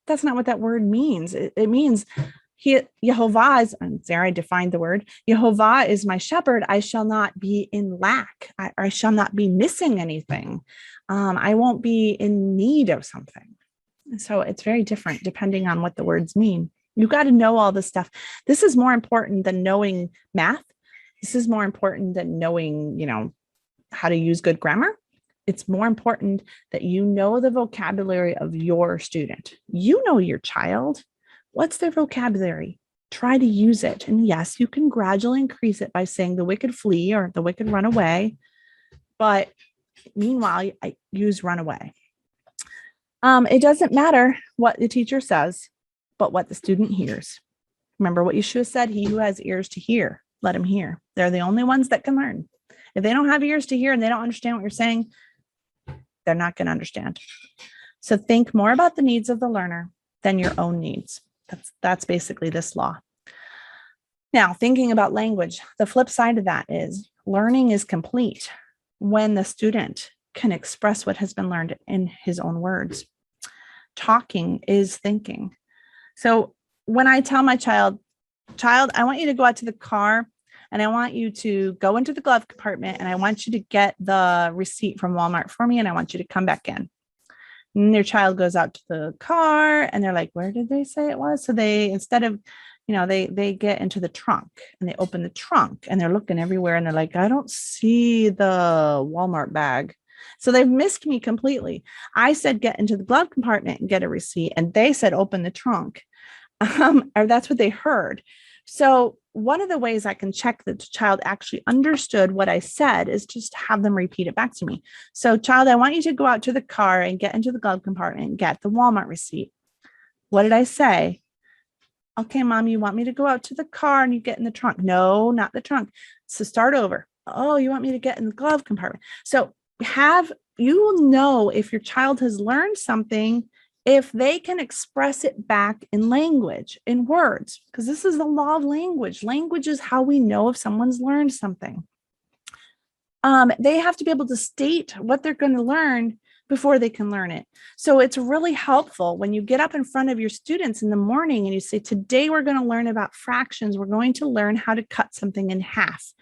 That's not what that word means. It means Yehovah is, and there I defined the word, Yehovah is my shepherd. I shall not be in lack. I shall not be missing anything. I won't be in need of something. So it's very different depending on what the words mean. You got to know all this stuff. This is more important than knowing math. This is more important than knowing, how to use good grammar. It's more important that you know the vocabulary of your student. You know your child. What's their vocabulary? Try to use it. And yes, you can gradually increase it by saying the wicked flee or the wicked run away. But meanwhile, I use run away. It doesn't matter what the teacher says, but what the student hears. Remember what Yeshua said, he who has ears to hear, let him hear. They're the only ones that can learn. If they don't have ears to hear and they don't understand what you're saying, they're not going to understand. So think more about the needs of the learner than your own needs. That's basically this law. Now, thinking about language, the flip side of that is learning is complete when the student can express what has been learned in his own words. Talking is thinking. So when I tell my child, I want you to go out to the car and I want you to go into the glove compartment and I want you to get the receipt from Walmart for me and I want you to come back in. And their child goes out to the car and they're like, where did they say it was? So they, instead of, they get into the trunk and they open the trunk and they're looking everywhere and they're like, I don't see the Walmart bag. So they've missed me completely. I said, get into the glove compartment and get a receipt. And they said, open the trunk. Or that's what they heard. So one of the ways I can check that the child actually understood what I said is just have them repeat it back to me. So child, I want you to go out to the car and get into the glove compartment and get the Walmart receipt. What did I say? Okay, mom, you want me to go out to the car and you get in the trunk? No, not the trunk. So start over. Oh, you want me to get in the glove compartment? So you will know if your child has learned something if they can express it back in language, in words, because this is the law of language. Language is how we know if someone's learned something. They have to be able to state what they're going to learn before they can learn it. So it's really helpful when you get up in front of your students in the morning and you say, today we're going to learn about fractions. We're going to learn how to cut something in half.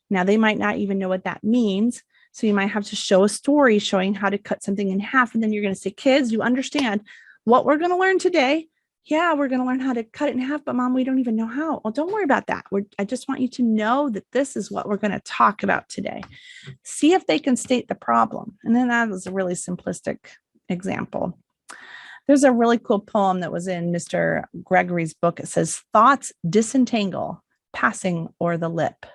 Now, they might not even know what that means. So you might have to show a story showing how to cut something in half. And then you're going to say, kids, you understand what we're going to learn today. Yeah, we're going to learn how to cut it in half, but mom, we don't even know how. Well, don't worry about that. I just want you to know that this is what we're going to talk about today. See if they can state the problem. And then that was a really simplistic example. There's a really cool poem that was in Mr. Gregory's book. It says, thoughts disentangle, passing o'er the lip.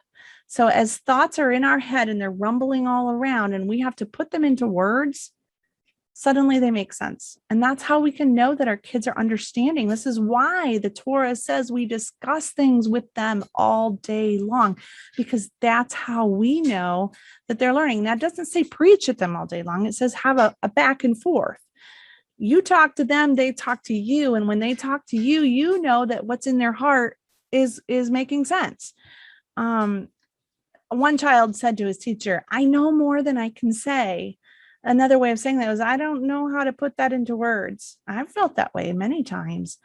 So as thoughts are in our head and they're rumbling all around and we have to put them into words, suddenly they make sense. And that's how we can know that our kids are understanding. This is why the Torah says we discuss things with them all day long, because that's how we know that they're learning. That doesn't say preach at them all day long. It says have a back and forth. You talk to them, they talk to you. And when they talk to you, you know that what's in their heart is making sense. One child said to his teacher, I know more than I can say. Another way of saying that was, I don't know how to put that into words. I've felt that way many times.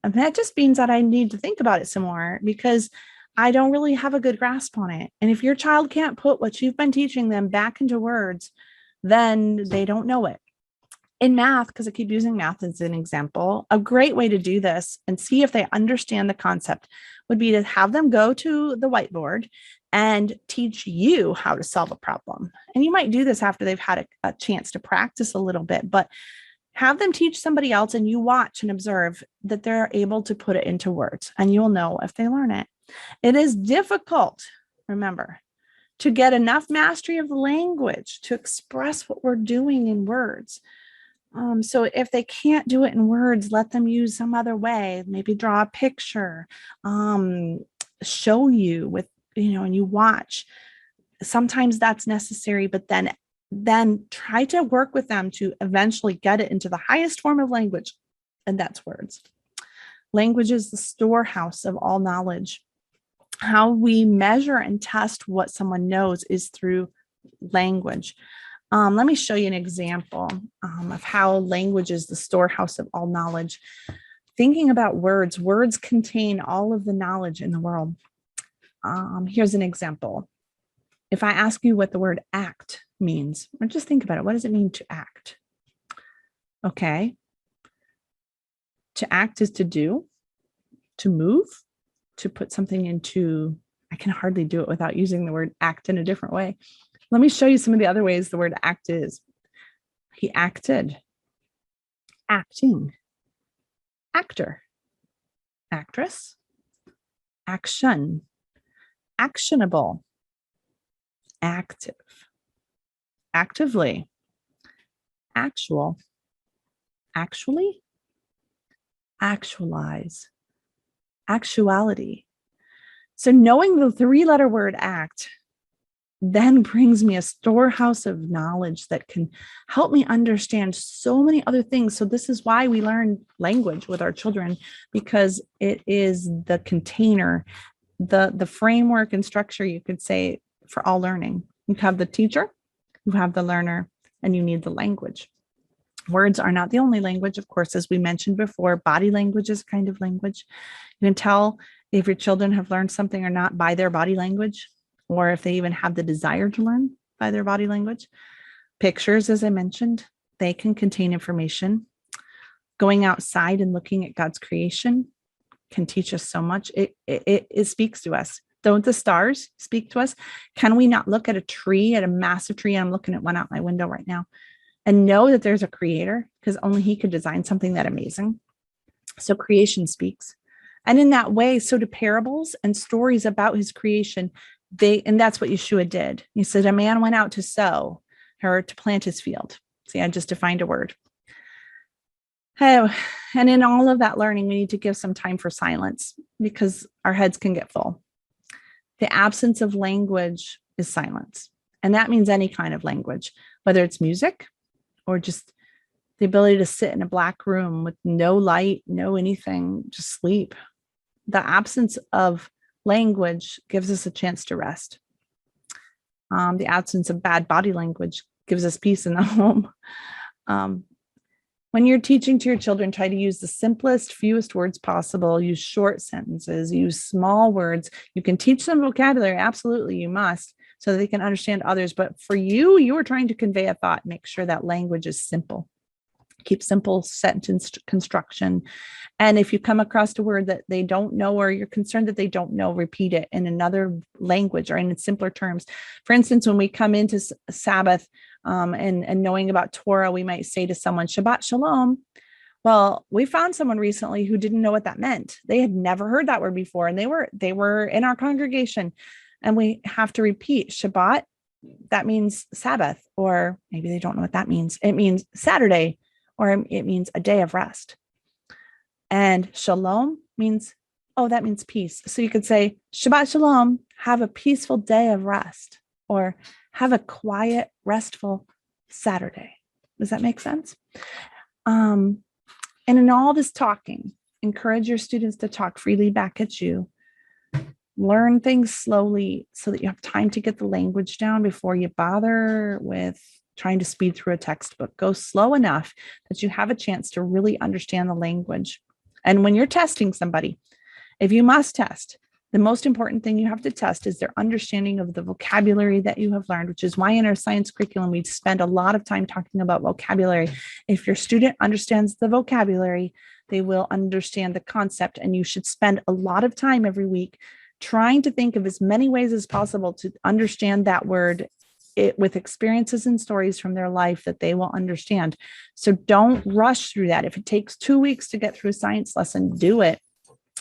And that just means that I need to think about it some more because I don't really have a good grasp on it. And if your child can't put what you've been teaching them back into words, then they don't know it. In math, because I keep using math as an example, a great way to do this and see if they understand the concept would be to have them go to the whiteboard and teach you how to solve a problem. And you might do this after they've had a chance to practice a little bit, but have them teach somebody else and you watch and observe that they're able to put it into words and you'll know if they learn it. It is difficult, remember, to get enough mastery of the language to express what we're doing in words. So if they can't do it in words, let them use some other way, maybe draw a picture, show you with, and you watch. Sometimes that's necessary, but then try to work with them to eventually get it into the highest form of language, and that's words. Language is the storehouse of all knowledge. How we measure and test what someone knows is through language. Let me show you an example of how language is the storehouse of all knowledge. thinking about words. Words contain all of the knowledge in the world. Here's an example. If I ask you what the word act means, or just think about it, what does it mean to act? Okay. To act is to do, to move, to put something into, I can hardly do it without using the word act in a different way. Let me show you some of the other ways the word act is. He acted, acting, actor, actress, action, actionable, active, actively, actual, actually, actualize, actuality. So knowing the 3-letter word act then brings me a storehouse of knowledge that can help me understand so many other things. So this is why we learn language with our children, because it is the container, the framework and structure, you could say, for all learning. You have the teacher, you have the learner, and you need the language. Words are not the only language, of course, as we mentioned before. Body language is a kind of language. You can tell if your children have learned something or not by their body language, or if they even have the desire to learn by their body language. Pictures, as I mentioned, they can contain information. Going outside and looking at God's creation can teach us so much. It speaks to us. Don't the stars speak to us? Can we not look at a tree, at a massive tree? I'm looking at one out my window right now, and know that there's a creator, because only he could design something that amazing. So creation speaks. And in that way, so do parables and stories about his creation. And that's what Yeshua did. He said, a man went out to sow, or to plant his field. See, I just defined a word. Oh, and in all of that learning, we need to give some time for silence, because our heads can get full. The absence of language is silence. And that means any kind of language, whether it's music or just the ability to sit in a black room with no light, no anything, just sleep. The absence of language gives us a chance to rest. The absence of bad body language gives us peace in the home. When you're teaching to your children, try to use the simplest, fewest words possible. Use short sentences, use small words. You can teach them vocabulary. Absolutely, you must, so that they can understand others. But for you, you are trying to convey a thought. Make sure that language is simple. Keep simple sentence construction. And if you come across a word that they don't know, or you're concerned that they don't know, repeat it in another language or in simpler terms. For instance, when we come into Sabbath and knowing about Torah, we might say to someone, Shabbat Shalom. Well, we found someone recently who didn't know what that meant. They had never heard that word before, and they were in our congregation, and we have to repeat Shabbat. That means Sabbath, or maybe they don't know what that means. It means Saturday, or it means a day of rest. And Shalom means, oh, that means peace. So you could say Shabbat Shalom, have a peaceful day of rest, or have a quiet, restful Saturday. Does that make sense? And in all this talking, encourage your students to talk freely back at you. Learn things slowly so that you have time to get the language down before you bother with trying to speed through a textbook. Go slow enough that you have a chance to really understand the language. And when you're testing somebody, if you must test, the most important thing you have to test is their understanding of the vocabulary that you have learned, which is why in our science curriculum, we spend a lot of time talking about vocabulary. If your student understands the vocabulary, they will understand the concept, and you should spend a lot of time every week trying to think of as many ways as possible to understand that word, with experiences and stories from their life that they will understand. So don't rush through that. If it takes 2 weeks to get through a science lesson, do it,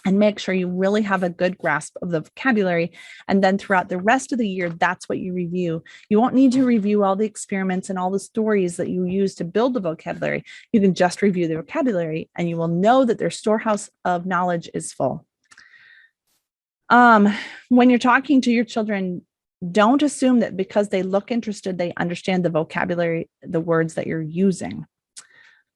and make sure you really have a good grasp of the vocabulary. And then throughout the rest of the year, that's what you review. You won't need to review all the experiments and all the stories that you use to build the vocabulary. You can just review the vocabulary, and you will know that their storehouse of knowledge is full. When you're talking to your children, don't assume that because they look interested, they understand the vocabulary, the words that you're using.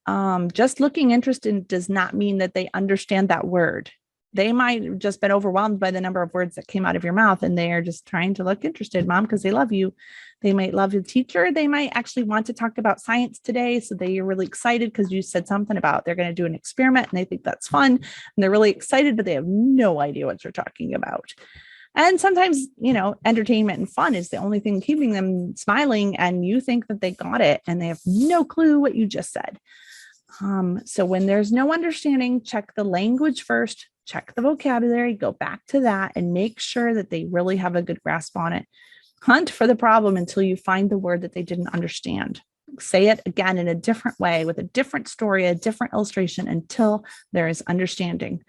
Just looking interested does not mean that they understand that word. They might have just been overwhelmed by the number of words that came out of your mouth, and they are just trying to look interested, Mom, because they love you. They might love the teacher. They might actually want to talk about science today. So they are really excited because you said something about they're going to do an experiment and they think that's fun. And they're really excited, but they have no idea what you're talking about. And sometimes, entertainment and fun is the only thing keeping them smiling. And you think that they got it and they have no clue what you just said. So when there's no understanding, check the language first, check the vocabulary, go back to that and make sure that they really have a good grasp on it. Hunt for the problem until you find the word that they didn't understand. Say it again in a different way with a different story, a different illustration until there is understanding.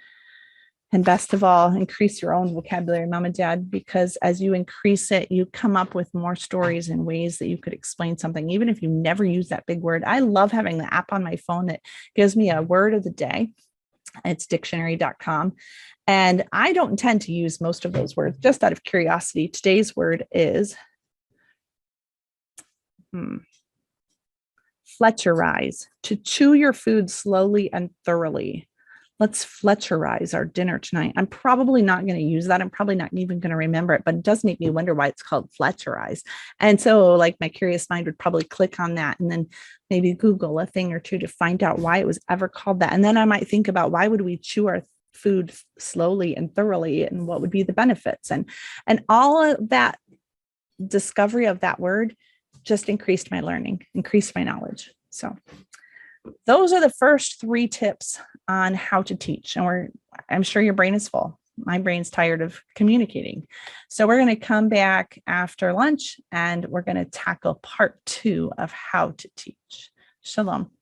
And best of all, increase your own vocabulary, Mom and Dad, because as you increase it, you come up with more stories and ways that you could explain something, even if you never use that big word. I love having the app on my phone that gives me a word of the day. It's dictionary.com. And I don't intend to use most of those words, just out of curiosity. Today's word is Fletcherize, to chew your food slowly and thoroughly. Let's Fletcherize our dinner tonight. I'm probably not going to use that. I'm probably not even going to remember it, but it does make me wonder why it's called Fletcherize. And so like my curious mind would probably click on that and then maybe Google a thing or two to find out why it was ever called that. And then I might think about why would we chew our food slowly and thoroughly and what would be the benefits. And all of that discovery of that word just increased my learning, increased my knowledge. So those are the first 3 tips on how to teach. And I'm sure your brain is full. My brain's tired of communicating. So we're going to come back after lunch and we're going to tackle part 2 of how to teach. Shalom.